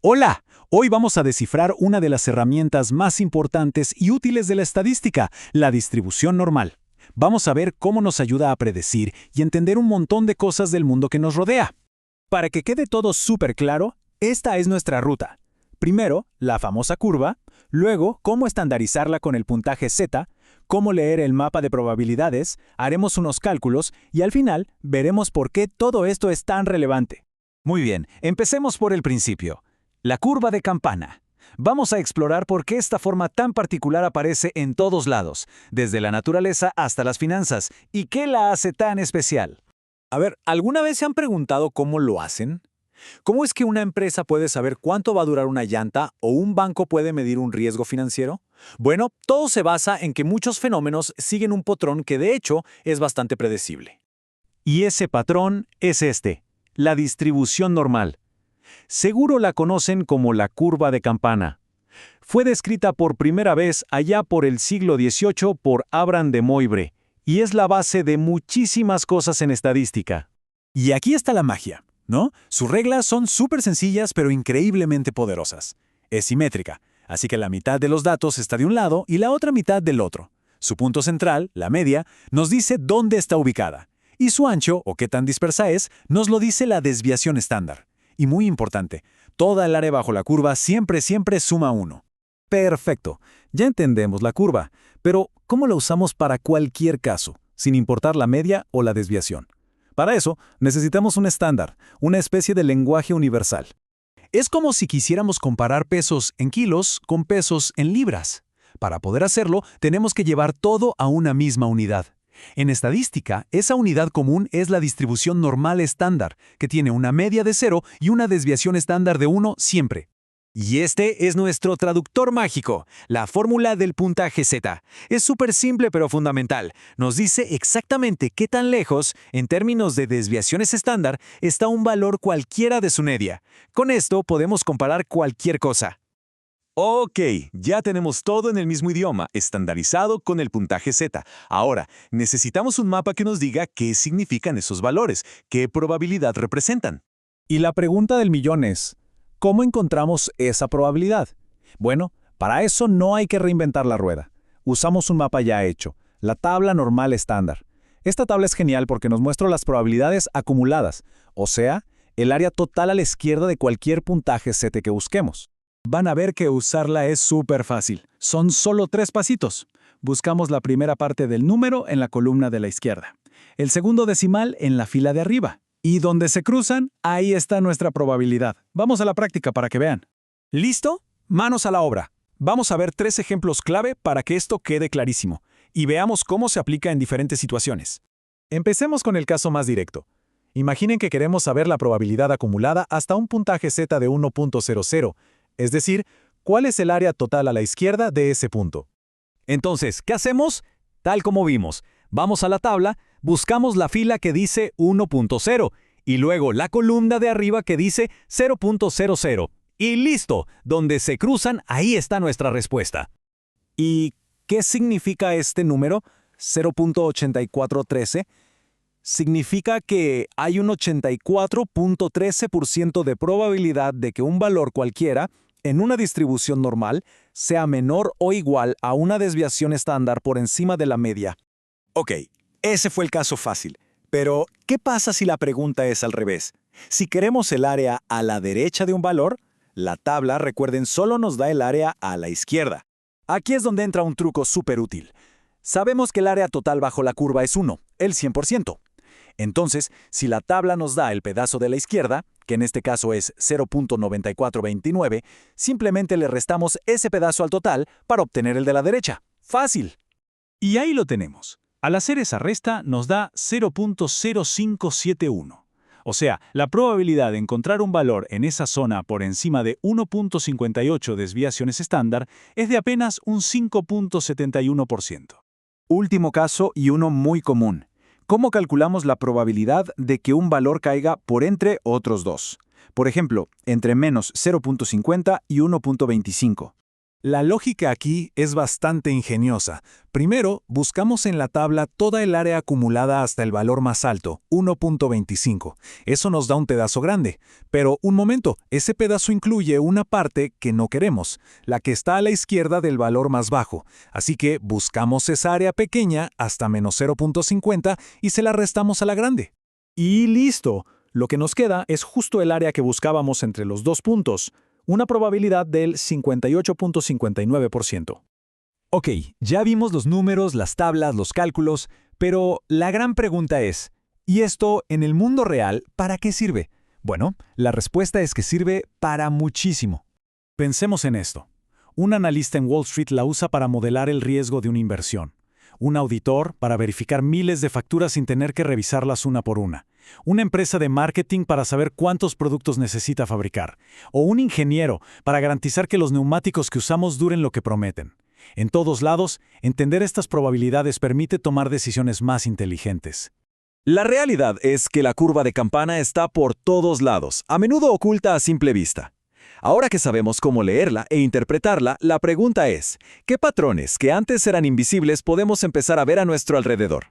Hola, hoy vamos a descifrar una de las herramientas más importantes y útiles de la estadística, la distribución normal. Vamos a ver cómo nos ayuda a predecir y entender un montón de cosas del mundo que nos rodea. Para que quede todo súper claro, esta es nuestra ruta. Primero, la famosa curva, luego, cómo estandarizarla con el puntaje Z, cómo leer el mapa de probabilidades, haremos unos cálculos y al final veremos por qué todo esto es tan relevante. Muy bien, empecemos por el principio. La curva de campana. Vamos a explorar por qué esta forma tan particular aparece en todos lados, desde la naturaleza hasta las finanzas, y qué la hace tan especial. A ver, ¿alguna vez se han preguntado cómo lo hacen? ¿Cómo es que una empresa puede saber cuánto va a durar una llanta o un banco puede medir un riesgo financiero? Bueno, todo se basa en que muchos fenómenos siguen un patrón que de hecho es bastante predecible. Y ese patrón es este, la distribución normal. Seguro la conocen como la curva de campana. Fue descrita por primera vez allá por el siglo XVIII por Abraham de Moivre, y es la base de muchísimas cosas en estadística. Y aquí está la magia, ¿no? Sus reglas son súper sencillas pero increíblemente poderosas. Es simétrica, así que la mitad de los datos está de un lado y la otra mitad del otro. Su punto central, la media, nos dice dónde está ubicada. Y su ancho, o qué tan dispersa es, nos lo dice la desviación estándar. Y muy importante, toda el área bajo la curva siempre suma 1. Perfecto, ya entendemos la curva, pero ¿cómo la usamos para cualquier caso, sin importar la media o la desviación? Para eso, necesitamos un estándar, una especie de lenguaje universal. Es como si quisiéramos comparar pesos en kilos con pesos en libras. Para poder hacerlo, tenemos que llevar todo a una misma unidad. En estadística, esa unidad común es la distribución normal estándar, que tiene una media de 0 y una desviación estándar de 1 siempre. Y este es nuestro traductor mágico, la fórmula del puntaje Z. Es súper simple pero fundamental. Nos dice exactamente qué tan lejos, en términos de desviaciones estándar, está un valor cualquiera de su media. Con esto podemos comparar cualquier cosa. Ok, ya tenemos todo en el mismo idioma, estandarizado con el puntaje Z. Ahora, necesitamos un mapa que nos diga qué significan esos valores, qué probabilidad representan. Y la pregunta del millón es, ¿cómo encontramos esa probabilidad? Bueno, para eso no hay que reinventar la rueda. Usamos un mapa ya hecho, la tabla normal estándar. Esta tabla es genial porque nos muestra las probabilidades acumuladas, o sea, el área total a la izquierda de cualquier puntaje Z que busquemos. Van a ver que usarla es súper fácil. Son solo 3 pasitos. Buscamos la primera parte del número en la columna de la izquierda, el segundo decimal en la fila de arriba. Y donde se cruzan, ahí está nuestra probabilidad. Vamos a la práctica para que vean. ¿Listo? Manos a la obra. Vamos a ver 3 ejemplos clave para que esto quede clarísimo y veamos cómo se aplica en diferentes situaciones. Empecemos con el caso más directo. Imaginen que queremos saber la probabilidad acumulada hasta un puntaje Z de 1.00. Es decir, ¿cuál es el área total a la izquierda de ese punto? Entonces, ¿qué hacemos? Tal como vimos, vamos a la tabla, buscamos la fila que dice 1.0 y luego la columna de arriba que dice 0.00. Y listo, donde se cruzan, ahí está nuestra respuesta. ¿Y qué significa este número, 0.8413? Significa que hay un 84.13% de probabilidad de que un valor cualquiera, en una distribución normal, sea menor o igual a una desviación estándar por encima de la media. Ok, ese fue el caso fácil. Pero, ¿qué pasa si la pregunta es al revés? Si queremos el área a la derecha de un valor, la tabla, recuerden, solo nos da el área a la izquierda. Aquí es donde entra un truco súper útil. Sabemos que el área total bajo la curva es 1, el 100%. Entonces, si la tabla nos da el pedazo de la izquierda, que en este caso es 0.9429, simplemente le restamos ese pedazo al total para obtener el de la derecha. ¡Fácil! Y ahí lo tenemos. Al hacer esa resta nos da 0.0571. O sea, la probabilidad de encontrar un valor en esa zona por encima de 1.58 desviaciones estándar es de apenas un 5.71%. Último caso y uno muy común. ¿Cómo calculamos la probabilidad de que un valor caiga por entre otros dos? Por ejemplo, entre menos 0.50 y 1.25. La lógica aquí es bastante ingeniosa. Primero, buscamos en la tabla toda el área acumulada hasta el valor más alto, 1.25. Eso nos da un pedazo grande. Pero, un momento, ese pedazo incluye una parte que no queremos, la que está a la izquierda del valor más bajo. Así que buscamos esa área pequeña hasta menos 0.50 y se la restamos a la grande. Y listo. Lo que nos queda es justo el área que buscábamos entre los dos puntos, una probabilidad del 58.59%. Ok, ya vimos los números, las tablas, los cálculos, pero la gran pregunta es, ¿y esto en el mundo real para qué sirve? Bueno, la respuesta es que sirve para muchísimo. Pensemos en esto. Un analista en Wall Street la usa para modelar el riesgo de una inversión. Un auditor para verificar miles de facturas sin tener que revisarlas una por una. Una empresa de marketing para saber cuántos productos necesita fabricar. O un ingeniero para garantizar que los neumáticos que usamos duren lo que prometen. En todos lados, entender estas probabilidades permite tomar decisiones más inteligentes. La realidad es que la curva de campana está por todos lados, a menudo oculta a simple vista. Ahora que sabemos cómo leerla e interpretarla, la pregunta es, ¿qué patrones que antes eran invisibles podemos empezar a ver a nuestro alrededor?